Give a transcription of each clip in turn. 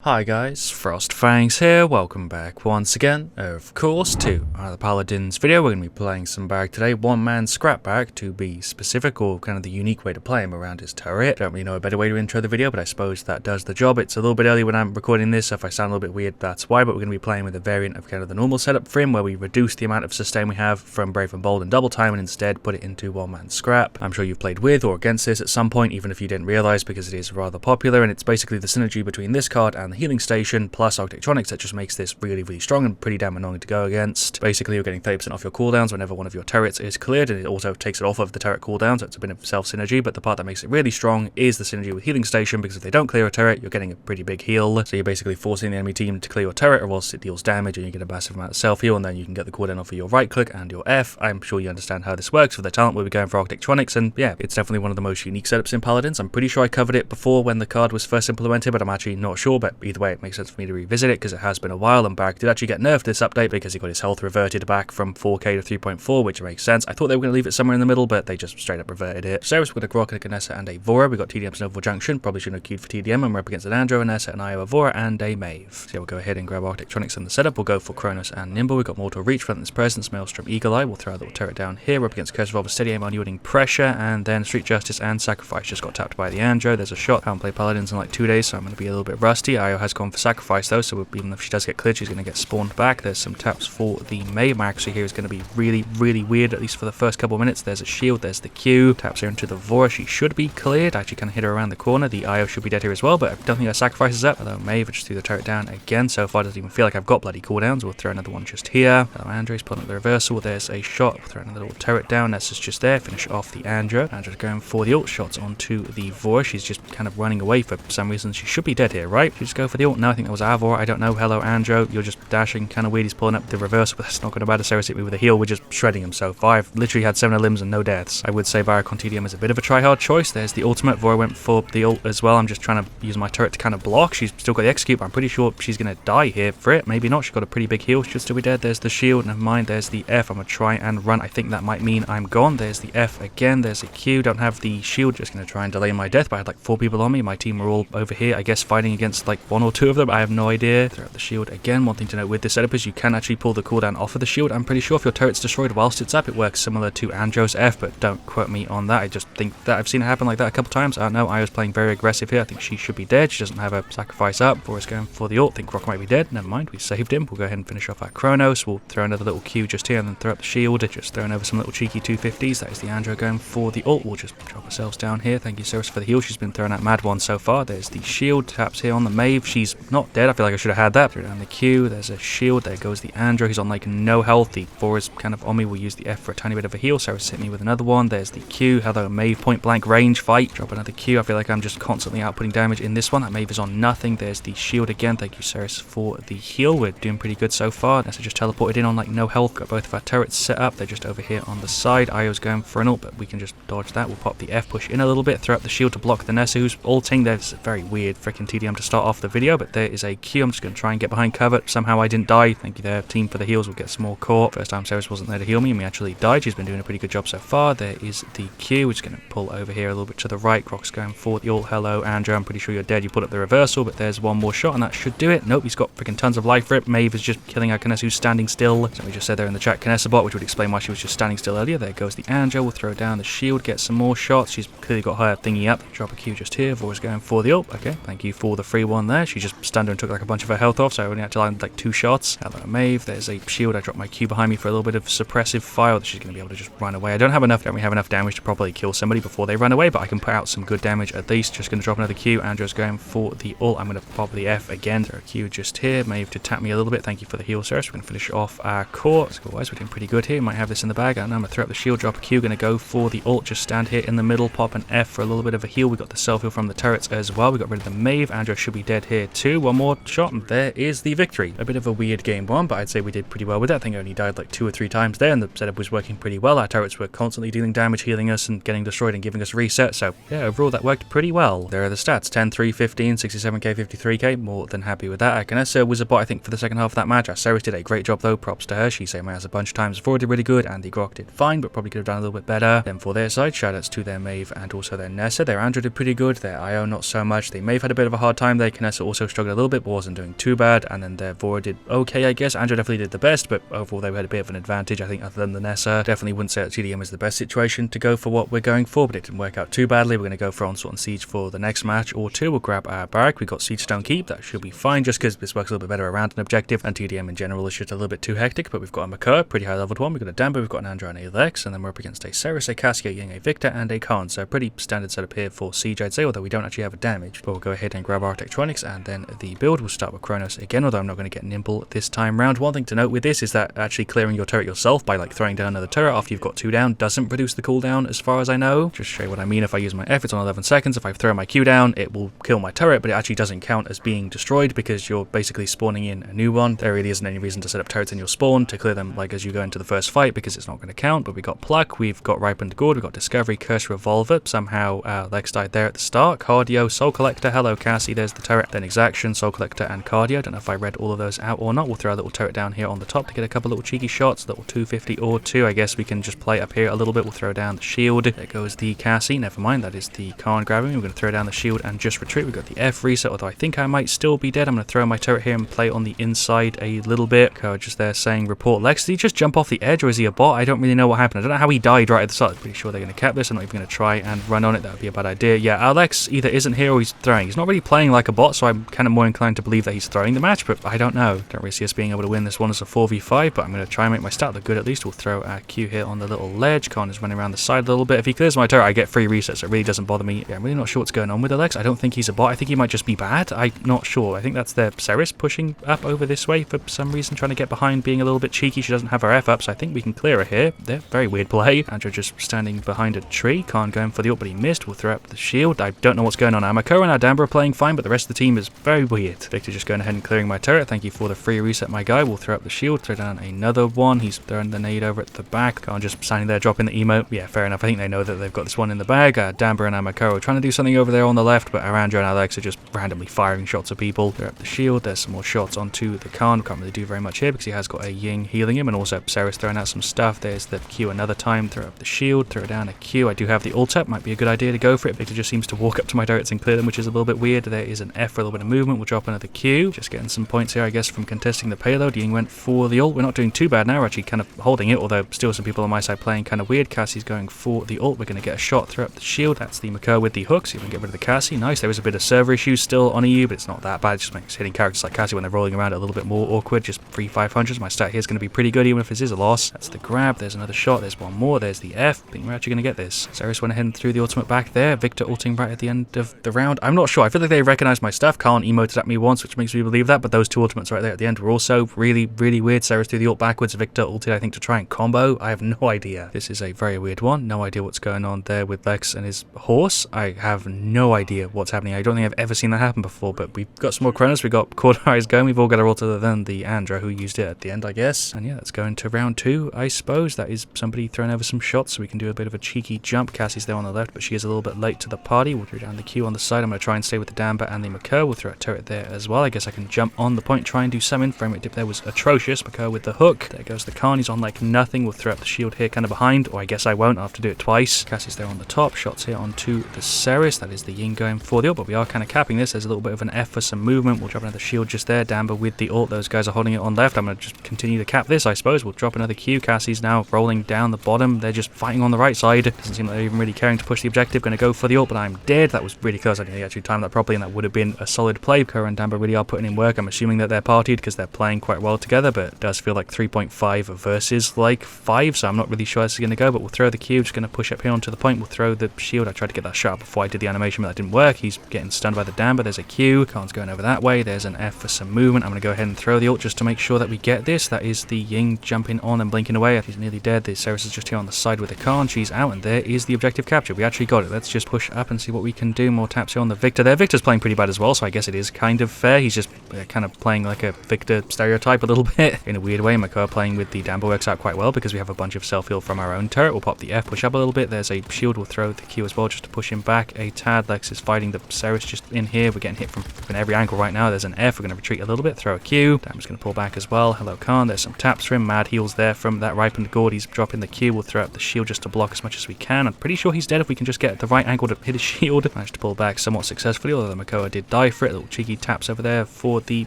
Hi guys, FrostFangs here, welcome back once again, of course, to another Paladins video. We're going to be playing some Barik today, one-man scrap Barik to be specific, or kind of the unique way to play him around his turret. Don't really know a better way to intro the video, but I suppose that does the job. It's a little bit early when I'm recording this, so if I sound a little bit weird, that's why, but we're going to be playing with a variant of kind of the normal setup for him, where we reduce the amount of sustain we have from Brave and Bold and Double Time, and instead put it into one-man scrap. I'm sure you've played with or against this at some point, even if you didn't realize, because it is rather popular, and it's basically the synergy between this card and the healing station, plus Architectonics, that just makes this really strong and pretty damn annoying to go against. Basically, you're getting 30% off your cooldowns whenever one of your turrets is cleared, and it also takes it off of the turret cooldown, so it's a bit of self-synergy, but the part that makes it really strong is the synergy with healing station, because if they don't clear a turret, you're getting a pretty big heal, so you're basically forcing the enemy team to clear your turret, or else it deals damage and you get a massive amount of self-heal, and then you can get the cooldown off of your right-click and your F. I'm sure you understand how this works. For the talent, we'll be going for Architectonics, and yeah, it's definitely one of the most unique setups in Paladins. I'm pretty sure I covered it before when the card was first implemented, but I'm actually not sure, but either way, it makes sense for me to revisit it, because it has been a while, and Barik did actually get nerfed this update because he got his health reverted back from 4k to 3.4, which makes sense. I thought they were going to leave it somewhere in the middle, but they just straight up reverted it. So we've got a Grok, a Ganessa, and a Vora. We got TDM's Noble Junction, probably shouldn't have queued for TDM, and we're up against an Andro, an Nessa, an Io, a Vora, and a Mave. So yeah, we'll go ahead and grab Architectonics in the setup. We'll go for Kronos and Nimble. We've got Mortal Reach, Relentless Presence, Maelstrom, Eagle Eye. We'll throw a little turret down here. We're up against Curse Revolver, Steady Aim, Unyielding Pressure, and then Street Justice and Sacrifice. Just got tapped by the Andro. There's a shot. I haven't played Paladins in like 2 days, so I'm going to be a little bit rusty. Io has gone for Sacrifice though, so even if she does get cleared, she's going to get spawned back. There's some taps for the Mave. My accuracy here is going to be really weird, at least for the first couple of minutes. There's a shield, there's the Q. Taps her into the Vora. She should be cleared. I actually kind of hit her around the corner. The Io should be dead here as well, but I don't think her Sacrifice is up. Although Mave, I just threw the turret down again. So far, doesn't even feel like I've got bloody cooldowns. We'll throw another one just here. Andre's pulling up the reversal. There's a shot. We'll throw another little turret down. Nessa's just there. Finish off the Andro. Andro's going for the ult. Shots onto the Vora. She's just kind of running away for some reason. She should be dead here, right? She just go for the ult. No, I think that was our Vora. I don't know. Hello, Andro. You're just dashing. Kind of weird. He's pulling up the reversal, but that's not going to matter. Sarah's hit me with a heal. We're just shredding him so far. I've literally had 7 limbs and no deaths. I would say Barik on TDM is a bit of a try-hard choice. There's the ultimate. Vora went for the ult as well. I'm just trying to use my turret to kind of block. She's still got the execute, but I'm pretty sure she's going to die here for it. Maybe not. She's got a pretty big heal. Should still be dead. There's the shield. Never mind. There's the F. I'm going to try and run. I think that might mean I'm gone. There's the F again. There's a Q. Don't have the shield. Just going to try and delay my death, but I had like 4 people on me. My team were all over here, I guess, fighting against like 1 or 2 of them. I have no idea. Throw out the shield again. One thing to note with this setup is you can actually pull the cooldown off of the shield. I'm pretty sure if your turret's destroyed whilst it's up, it works similar to Andro's F, but don't quote me on that. I just think that I've seen it happen like that a couple times. I don't know. I was playing very aggressive here. I think she should be dead. She doesn't have a Sacrifice up. Vora's going for the ult. I think Rock might be dead. Never mind. We saved him. We'll go ahead and finish off our Kronos. We'll throw another little Q just here and then throw up the shield. Just throwing over some little cheeky 250s. That is the Andro going for the ult. We'll just drop ourselves down here. Thank you, Ceres, for the heal. She's been throwing out mad ones so far. There's the shield. Taps here on the Mave. She's not dead. I feel like I should have had that. Throw down the Q. There's a shield. There goes the Andro. He's on like no health. The Vora's kind of on me. We'll use the F for a tiny bit of a heal. Ceres hit me with another one. There's the Q. Hello, Mave. Point blank range fight. Drop another Q. I feel like I'm just constantly outputting damage in this one. That Mave is on nothing. There's the shield again. Thank you, Ceres, for the heal. We're doing pretty good so far. Nessa just teleported in on like no health. Got both of our turrets set up. They're just over here on the side. Io's going for an ult, but we can just dodge that. We'll pop the F, push in a little bit, throw up the shield to block the Nessa, who's ulting. There's a very weird freaking TDM to start off the video, but there is a Q. I'm just going to try and get behind cover. Somehow I didn't die. Thank you there, team, for the heals. We'll get some more core. First time Ceres wasn't there to heal me, and we actually died. She's been doing a pretty good job so far. There is the Q. We're just going to pull over here a little bit to the right. Grok's going for the ult. Hello, Andrew. I'm pretty sure you're dead. You put up the reversal, but there's one more shot, and that should do it. Nope, he's got freaking tons of life for it. Mave is just killing our Kanessa, who's standing still. So we just said there in the chat, Kanessa bot, which would explain why she was just standing still earlier. There goes the Andrew. We'll throw down the shield, get some more shots. She's clearly got her thingy up. Drop a Q just here. Vora's going for the ult. Okay, thank you for the free one there. She just stunned her and took like a bunch of her health off, so I only had to land like 2 shots. Hello, Mave. There's a shield. I dropped my Q behind me for a little bit of suppressive fire that she's going to be able to just run away. I don't we have enough damage to properly kill somebody before they run away, but I can put out some good damage at least. Just going to drop another Q. Andrew's going for the ult. I'm going to pop the F again. Throw a Q just here. Mave to tap me a little bit. Thank you for the heal, Ceres. We're going to finish off our core. Otherwise, we're doing pretty good here. Might have this in the bag. I'm going to throw up the shield, drop a Q. Going to go for the ult. Just stand here in the middle, pop an F for a little bit of a heal. We got the self-heal from the turrets as well. We got rid of the Mave. Andrew should be dead here too. One more shot, and there is the victory. A bit of a weird game one, but I'd say we did pretty well with that. I think I only died like 2 or 3 times there, and the setup was working pretty well. Our turrets were constantly dealing damage, healing us, and getting destroyed and giving us reset. So yeah, overall that worked pretty well. There are the stats: 10, 3, 15, 67k, 53k. More than happy with that. Ganessa was a bot, I think, for the second half of that match. Ceres did a great job though. Props to her. She saved my ass a bunch of times before. Did really good, and the Grok did fine, but probably could have done a little bit better. Then for their side, shoutouts to their Mave and also their Nessa. Their Andrew did pretty good. Their Io not so much. They may have had a bit of a hard time. Their Kanessa Nessa also struggled a little bit, but wasn't doing too bad. And then their Vora did okay, I guess. Andrew definitely did the best, but overall they had a bit of an advantage, I think, other than the Nessa. Definitely wouldn't say that TDM is the best situation to go for what we're going for, but it didn't work out too badly. We're going to go for Onslaught and Siege for the next match or two. We'll grab our Barik. We've got Siege Stone Keep. That should be fine, just because this works a little bit better around an objective, and TDM in general is just a little bit too hectic. But we've got a Makar, pretty high leveled one. We've got a Dambo, we've got an Andra and a Lex, and then we're up against a Ceres, a Cassia, a Ying, a Victor, and a Khan. So pretty standard setup here for Siege, I'd say, although we don't actually have a damage. But we'll go ahead and grab Architectonics, and then the build will start with Kronos again, although I'm not going to get Nimble this time round. One thing to note with this is that actually clearing your turret yourself by like throwing down another turret after you've got 2 down doesn't reduce the cooldown as far as I know. Just show you what I mean. If I use my F, it's on 11 seconds. If I throw my Q down, it will kill my turret, but it actually doesn't count as being destroyed because you're basically spawning in a new one. There really isn't any reason to set up turrets in your spawn to clear them like as you go into the first fight, because it's not going to count. But we got Pluck, we've got Ripened Gourd, we've got Discovery, Curse Revolver. Somehow Lex died there at the start. Cardio, Soul Collector, hello Cassie, there's the turret. Then Exaction, Soul Collector, and Cardio. Don't know if I read all of those out or not. We'll throw a little turret down here on the top to get a couple little cheeky shots. Little 250 or 2. I guess we can just play up here a little bit. We'll throw down the shield. There goes the Cassie. Never mind, that is the Khan grabbing me. We're going to throw down the shield and just retreat. We've got the F reset, although I think I might still be dead. I'm going to throw my turret here and play on the inside a little bit. Code just there saying report Lex. Did he just jump off the edge, or is he a bot? I don't really know what happened. I don't know how he died right at the start. I'm pretty sure they're going to cap this. I'm not even going to try and run on it. That would be a bad idea. Yeah, Alex either isn't here or he's throwing. He's not really playing like a bot, so I'm kind of more inclined to believe that he's throwing the match, but I don't know. Don't really see us being able to win this one as a 4v5, but I'm going to try and make my stat look good at least. We'll throw our Q here on the little ledge. Khan is running around the side a little bit. If he clears my turret, I get free resets. It really doesn't bother me. Yeah, I'm really not sure what's going on with Alex. I don't think he's a bot. I think he might just be bad. I'm not sure. I think that's their Ceres pushing up over this way for some reason, trying to get behind, being a little bit cheeky. She doesn't have her F up, so I think we can clear her here. They're very weird play. Andrew just standing behind a tree. Khan going for the ult, but he missed. We'll throw up the shield. I don't know what's going on. Amako and Adamba are playing fine, but the rest of the team is very weird. Victor just going ahead and clearing my turret. Thank you for the free reset, my guy. We'll throw up the shield, throw down another one. He's throwing the nade over at the back. Khan just standing there dropping the emote. Yeah, fair enough. I think they know that they've got this one in the bag. Damber and Amako are trying to do something over there on the left, but Arandra and Alex are just randomly firing shots at people. Throw up the shield. There's some more shots onto the Khan. Can't really do very much here because he has got a Ying healing him, and also Ceres throwing out some stuff. There's the Q another time. Throw up the shield, throw down a Q. I do have the ult up. Might be a good idea to go for it. Victor just seems to walk up to my turrets and clear them, which is a little bit weird. There is an F for a little bit of movement. We'll drop another Q. Just getting some points here, I guess, from contesting the payload. Ying went for the ult. We're not doing too bad now. We're actually kind of holding it, although still some people on my side playing kind of weird. Cassie's going for the ult. We're going to get a shot, throw up the shield. That's the Makar with the hook, so you can get rid of the Cassie. Nice. There is a bit of server issues still on EU, but it's not that bad. It just makes hitting characters like Cassie when they're rolling around a little bit more awkward. Just free 500s. My stat here is going to be pretty good, even if this is a loss. That's the grab. There's another shot. There's one more. There's the F. I think we're actually going to get this. Ceres went ahead and threw the ultimate back there. Victor ulting right at the end of the round. I'm not sure. I feel like they recognized my stuff. Khan emoted at me once, which makes me believe that, but those two ultimates right there at the end were also really, really weird. Ceres threw the ult backwards. Victor ulted, I think, to try and combo. I have no idea. This is a very weird one. No idea what's going on there with Lex and his horse. I have no idea what's happening. I don't think I've ever seen that happen before, but we've got some more Kronos. We've got Cordai's going. We've all got our ult other than the Andra, who used it at the end, I guess. And yeah, let's go into round 2, I suppose. That is somebody throwing over some shots, so we can do a bit of a cheeky jump. Cassie's there on the left, but she is a little bit late to the party. We'll throw down the Q on the side. I'm going to try and stay with the Damba and the Makar. We'll throw a turret there as well. I guess I can jump on the point, try and do something. Frame rate dip there was atrocious. Makar with the hook. There goes the Khan. He's on like nothing. We'll throw up the shield here kind of behind, or I guess I won't. I'll have to do it twice. Cassie's there on the top. Shots here onto the Ceres. That is the Ying going for the ult, but we are kind of capping this. There's a little bit of an F for some movement. We'll drop another shield just there. Damba with the ult. Those guys are holding it on left. I'm going to just continue to cap this, I suppose. We'll drop another Q. Cassie's now rolling down the bottom. They're just fighting on the right side. Doesn't seem like they're even really caring to push the objective. Going to go for the ult, but I'm dead. That was really close. I didn't actually time that properly, and that would have been a solid play. Kura and Damba really are putting in work. I'm assuming that they're partied because they're playing quite well together, but it does feel like 3.5 versus like 5, so I'm not really sure this is going to go, but we'll throw the Q. Just going to push up here onto the point. We'll throw the shield. I tried to get that shot before I did the animation, but that didn't work. He's getting stunned by the Damba. There's a Q. Khan's going over that way. There's an F for some movement. I'm going to go ahead and throw the ult just to make sure that we get this. That is the Ying jumping on and blinking away. He's nearly dead. The Ceres is just here on the side with the Khan. She's out, and there is the objective capture. We actually got it. Let's just push up and see what we can do. More taps here on the Victor there. Victor's playing pretty bad as well, so I guess it is kind of fair. He's just kind of playing like a Victor stereotype a little bit in a weird way. Makar playing with the Damba works out quite well because we have a bunch of self-heal from our own turret. We'll pop the F, push up a little bit. There's a shield. We'll throw the Q as well just to push him back a tad. Lex is fighting the Ceres just in here. We're getting hit from every angle right now. There's an F. We're going to retreat a little bit. Throw a Q. Damba's going to pull back as well. Hello, Khan. There's some taps for him. Mad heals there from that Ripened Gourd. He's dropping the Q. We'll throw up the shield just to block as much as we can. I'm pretty sure he's dead if we can just get the right angle to hit his shield. Managed to pull back somewhat successfully, although the Makar did die. die for it. Little cheeky taps over there for the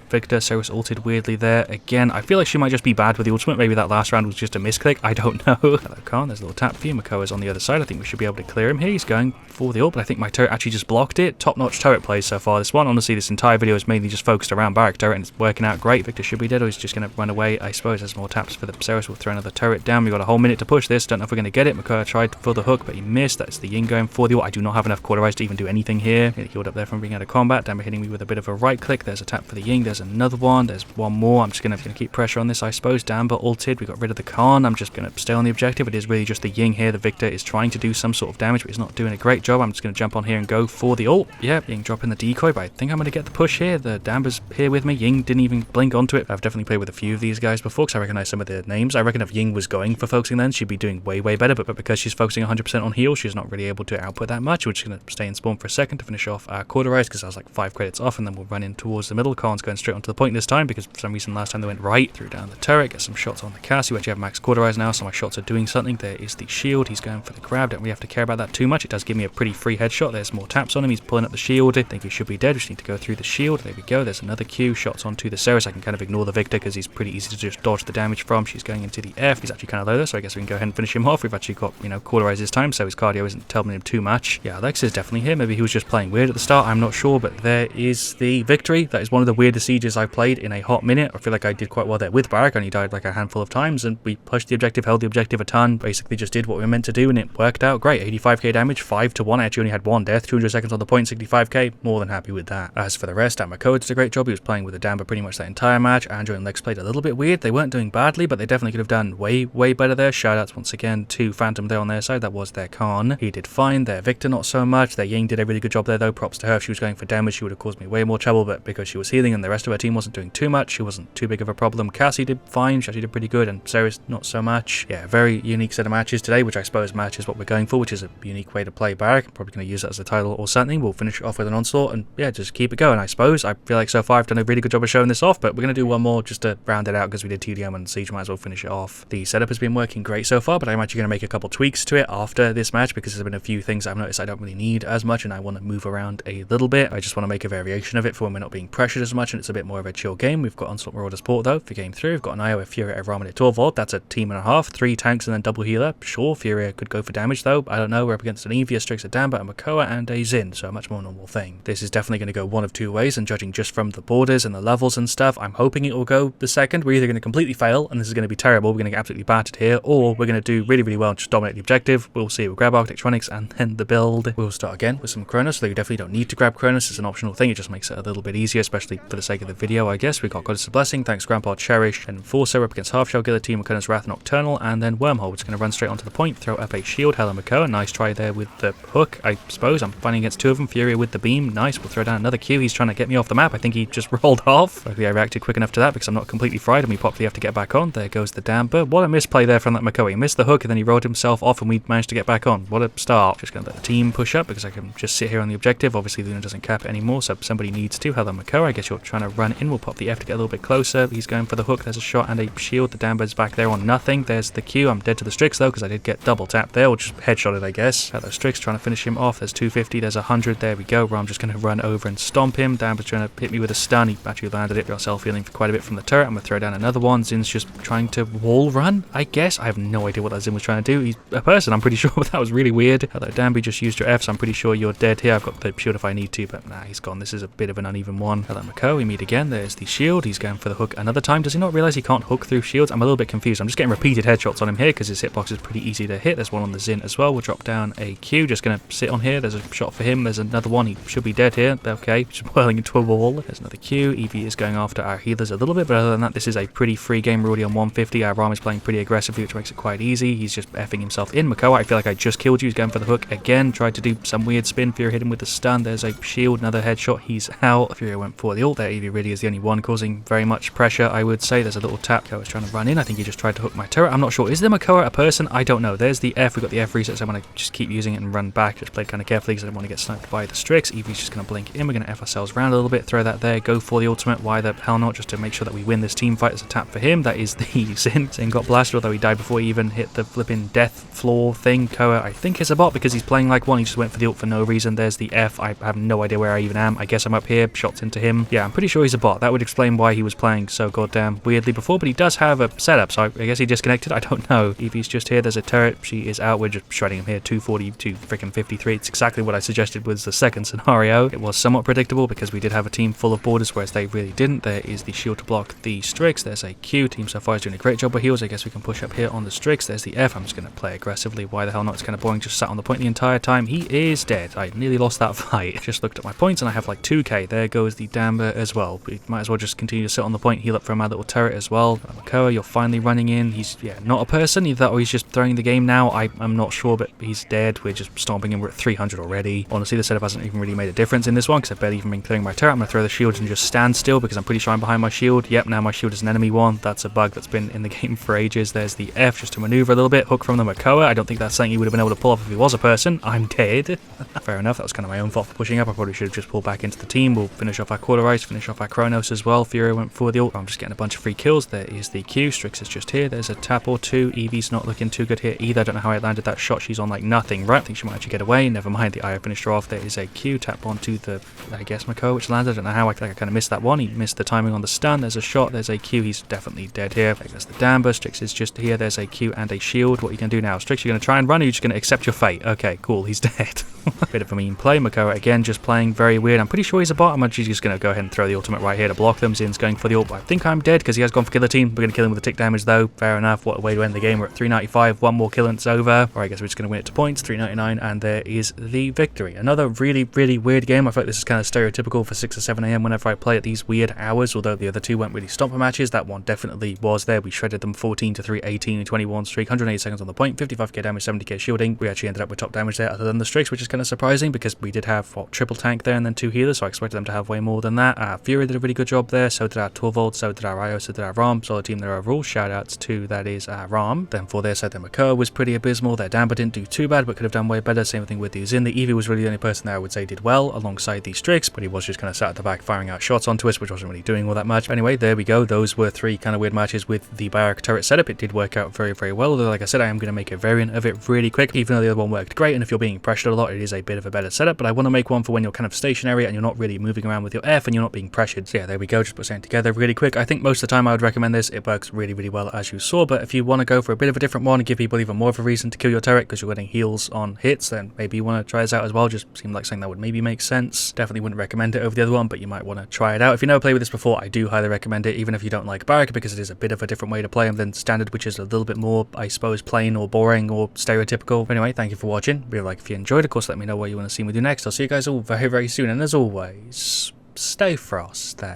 Victor. Ceres ulted weirdly there. Again, I feel like she might just be bad with the ultimate. Maybe that last round was just a misclick. I don't know. Hello, Khan. There's a little tap for you. Makoa's on the other side. I think we should be able to clear him here. He's going for the ult, but I think my turret actually just blocked it. Top-notch turret plays so far. This one, honestly, this entire video is mainly just focused around Barik turret, and it's working out great. Victor should be dead, or he's just going to run away. I suppose there's more taps for the Ceres. We'll throw another turret down. We've got a whole minute to push this. Don't know if we're going to get it. Makoa tried for the hook, but he missed. That's the Yin going for the ult. I do not have enough Hi-Rez to even do anything here. Get healed up there from being out of combat. Damn, hitting me with a bit of a right click. There's a tap for the Ying. There's another one. There's one more. I'm just going to keep pressure on this, I suppose. Damber ulted. We got rid of the Khan. I'm just going to stay on the objective. It is really just the Ying here. The Victor is trying to do some sort of damage, but he's not doing a great job. I'm just going to jump on here and go for the ult. Yeah, Ying dropping the decoy, but I think I'm going to get the push here. The Damber's here with me. Ying didn't even blink onto it. I've definitely played with a few of these guys before because I recognize some of their names. I reckon if Ying was going for focusing then, she'd be doing way better, but because she's focusing 100% on heal, she's not really able to output that much. We're just going to stay in spawn for a second to finish off our Hi-Rez because I was like 5 credits off, and then we'll run in towards the middle. Khan's going straight onto the point this time because for some reason last time they went right. Threw down the turret, get some shots on the Cassie. We actually have max Hi-Rez now, so my shots are doing something. There is the shield. He's going for the grab. Don't really have to care about that too much. It does give me a pretty free headshot. There's more taps on him. He's pulling up the shield. I think he should be dead. We just need to go through the shield. There we go. There's another Q. Shots onto the Ceres. I can kind of ignore the Victor because he's pretty easy to just dodge the damage from. She's going into the F. He's actually kind of low there, so I guess we can go ahead and finish him off. We've actually got, Hi-Rez this time, so his cardio isn't telling him too much. Yeah, Alex is definitely here. Maybe he was just playing weird at the start. I'm not sure, but there is the victory. That is one of the weirdest sieges I've played in a hot minute. I feel like I did quite well there with Barik. I only died like a handful of times, and we pushed the objective, held the objective a ton, basically just did what we were meant to do, and it worked out great. 85k damage, 5-1. I actually only had one death, 200 seconds on the point, 65k. More than happy with that. As for the rest, Makoa did a great job. He was playing with the Damber pretty much that entire match. Andrew and Lex played a little bit weird. They weren't doing badly, but they definitely could have done way better there. Shoutouts once again to Phantom there on their side. That was their Khan. He did fine. Their Victor not so much. Their Ying did a really good job there though. Props to her. If she was going for damage, she would have caused me way more trouble, but because she was healing and the rest of her team wasn't doing too much, she wasn't too big of a problem. Cassie did fine. She actually did pretty good, and Ceres not so much. Yeah, very unique set of matches today, which I suppose matches what we're going for, which is a unique way to play Barik. I'm probably going to use that as a title or something. We'll finish off with an onslaught and yeah, just keep it going, I suppose. I feel like so far I've done a really good job of showing this off, but we're going to do one more just to round it out because we did TDM and Siege, might as well finish it off. The setup has been working great so far, but I'm actually going to make a couple tweaks to it after this match because there's been a few things I've noticed I don't really need as much and I want to move around a little bit. I just want to make a variation of it for when we're not being pressured as much and it's a bit more of a chill game. We've got Onslaught Marauder support though for game 3. We've got an IO with Furia, Ramen at Torvald. That's a team and a half. 3 tanks and then double healer. Sure, Furia could go for damage though. I don't know. We're up against an Evia, Strix, a Damber, a Makoa, and a Xin, so a much more normal thing. This is definitely going to go one of two ways, and judging just from the borders and the levels and stuff, I'm hoping it will go the second. We're either going to completely fail, and this is going to be terrible, we're going to get absolutely battered here, or we're going to do really well and just dominate the objective. We'll see. We'll grab Architectonics, and then the build. We'll start again with some Kronos, though you definitely don't need to grab Kronos. It's an optional thing. It just makes it a little bit easier, especially for the sake of the video, I guess. We've got Goddess of Blessing, thanks Grandpa Cherish, and Enforcer up against Half Shell Guillotine, Makona's Wrath, Nocturnal, and then Wormhole. We're just going to run straight onto the point, throw up a shield. Hello Makoa, nice try there with the hook, I suppose. I'm fighting against 2 of them. Furia with the beam, nice. We'll throw down another Q. He's trying to get me off the map. I think he just rolled off. Luckily I reacted quick enough to that because I'm not completely fried, and we properly have to get back on. There goes the Damber. What a misplay there from that Makoa. He missed the hook and then he rolled himself off and we managed to get back on. What a start. Just going to let the team push up because I can just sit here on the objective. Obviously Luna doesn't cap it anymore, so somebody needs to. Hello Makoa, I guess you're trying to run in. We'll pop the F to get a little bit closer. He's going for the hook. There's a shot and a shield. The Damber's back there on nothing. There's the Q. I'm dead to the Strix though because I did get double tapped there, or just headshotted I guess. Hello Strix trying to finish him off. There's 250. There's 100. There we go. Where I'm just going to run over and stomp him. Damber's trying to hit me with a stun. He actually landed it. Got self-healing for quite a bit from the turret. I'm going to throw down another one. Zin's just trying to wall run, I guess. I have no idea what that Zin was trying to do. He's a person, I'm pretty sure, but that was really weird. Hello Damby, just used your F, so I'm pretty sure you're dead here. I've got the shield if I need to, but nah, he's gone. This is a bit of an uneven one. Hello Makoa, we meet again. There's the shield. He's going for the hook another time. Does he not realize he can't hook through shields? I'm a little bit confused. I'm just getting repeated headshots on him here because his hitbox is pretty easy to hit. There's one on the Zin as well. We'll drop down a Q. Just going to sit on here. There's a shot for him. There's another one. He should be dead here. Okay, just whirling into a wall. There's another Q. Evie is going after our healers a little bit, but other than that, this is a pretty free game. We're already on 150. Our Ram is playing pretty aggressively, which makes it quite easy. He's just effing himself in. Makoa, I feel like I just killed you. He's going for the hook again. Tried to do some weird spin. Furia hit him with the stun. There's a shield. Another headshot. He's out. Furia went for the ult there. Evie really is the only one causing very much pressure, I would say. There's a little tap. Makoa's trying to run in. I think he just tried to hook my turret. I'm not sure. Is the Makoa a person? I don't know. There's the F. We've got the F reset, so I'm going to just keep using it and run back. Just played kind of carefully because I don't want to get sniped by the Strix. Evie's just going to blink in. We're going to F ourselves around a little bit. Throw that there. Go for the ultimate. Why the hell not? Just to make sure that we win this team fight. There's a tap for him. That is the Zin. Zin got blasted, although he died before he even hit the flipping death floor thing. Koa, I think, is a bot because he's playing like one. He just went for the ult for no reason. There's the F. I have no idea where I even Damn, I guess I'm up here, shots into him. Yeah, I'm pretty sure he's a bot. That would explain why he was playing so goddamn weirdly before, but he does have a setup, so I guess he disconnected. I don't know. Evie's just here. There's a turret. She is out. We're just shredding him here. 240 to freaking 53. It's exactly what I suggested was the second scenario. It was somewhat predictable because we did have a team full of boarders, whereas they really didn't. There is the shield to block the Strix. There's a Q. Team so far is doing a great job with heals. I guess we can push up here on the Strix. There's the F. I'm just going to play aggressively. Why the hell not? It's kind of boring. Just sat on the point the entire time. He is dead. I nearly lost that fight. Just looked at my points and I have like 2k. There goes the Damber as well. We might as well just continue to sit on the point, heal up from our little turret as well. Makoa, you're finally running in. He's, yeah, not a person. Either that or he's just throwing the game now. I'm not sure, but he's dead. We're just stomping him. We're at 300 already. Honestly, the setup hasn't even really made a difference in this one because I've barely even been clearing my turret. I'm going to throw the shield and just stand still because I'm pretty sure I'm behind my shield. Yep, now my shield is an enemy one. That's a bug that's been in the game for ages. There's the F just to maneuver a little bit. Hook from the Makoa. I don't think that's something he would have been able to pull off if he was a person. I'm dead. Fair enough. That was kind of my own fault for pushing up. I probably should have just pulled back into the team. We'll finish off our Quarterize, finish off our Chronos as well. Fury went for the ult. I'm just getting a bunch of free kills. There is the Q. Strix is just here. There's a tap or two. Evie's not looking too good here either. I don't know how I landed that shot. She's on like nothing, right? I think she might actually get away. Never mind. The IO finished her off. There is a Q. Tap onto the, I guess, Makoa, which landed. I don't know how. I think I kind of missed that one. He missed the timing on the stun. There's a shot. There's a Q. He's definitely dead here. There's the Damber. Strix is just here. There's a Q and a shield. What are you going to do now? Strix, you're going to try and run, or you're just going to accept your fate? Okay, cool. He's dead. Bit of a mean play. Makoa again just playing very weird. I'm pretty sure he's a bot. I'm actually just going to go ahead and throw the ultimate right here to block them. Zin's going for the ult. I think I'm dead because he has gone for Killer Team. We're going to kill him with a tick damage though. Fair enough. What a way to end the game. We're at 395. One more kill and it's over. Or I guess we're just going to win it to points. 399 and there is the victory. Another really, really weird game. I feel like this is kind of stereotypical for 6 or 7 a.m. whenever I play at these weird hours. Although the other two weren't really stomper matches. That one definitely was there. We shredded them 14 to 3, 18 and 21 streak. 180 seconds on the point. 55k damage, 70k shielding. We actually ended up with top damage there other than the Strix, which is kind of surprising because we did have, what, triple tank there and then 2 healers, so I expected them to have way more than that. Fury did a really good job there, so did our Torvald, so did our IO, so did our Rom. Solid team there overall. Shoutouts to, that is, Rom. Then for their side, their Makoa was pretty abysmal. Their Damber didn't do too bad, but could have done way better. Same thing with the Zin. The Evie was really the only person there I would say did well, alongside the Strix, but he was just kind of sat at the back firing out shots onto us, which wasn't really doing all that much. But anyway, there we go. Those were 3 kind of weird matches with the Barik turret setup. It did work out very, very well, although like I said, I am going to make a variant of it really quick, even though the other one worked great, and if you're being pressured a lot, it is a bit of a better setup, but I want to make one for when you're kind of stationary and you're not really moving around with your F and you're not being pressured. So yeah, there we go, just put something together really quick. I think most of the time I would recommend this. It works really, really well as you saw, but if you want to go for a bit of a different one and give people even more of a reason to kill your turret because you're getting heals on hits, then maybe you want to try this out as well. Just seemed like something that would maybe make sense. Definitely wouldn't recommend it over the other one, but you might want to try it out. If you never played with this before, I do highly recommend it, even if you don't like Barik, because it is a bit of a different way to play him than standard, which is a little bit more, I suppose, plain or boring or stereotypical. But anyway, thank you for watching. Really like if you enjoyed. Of course, let me know what you want to see me do next. I'll see you guys all very, very soon, and as always, stay frosty.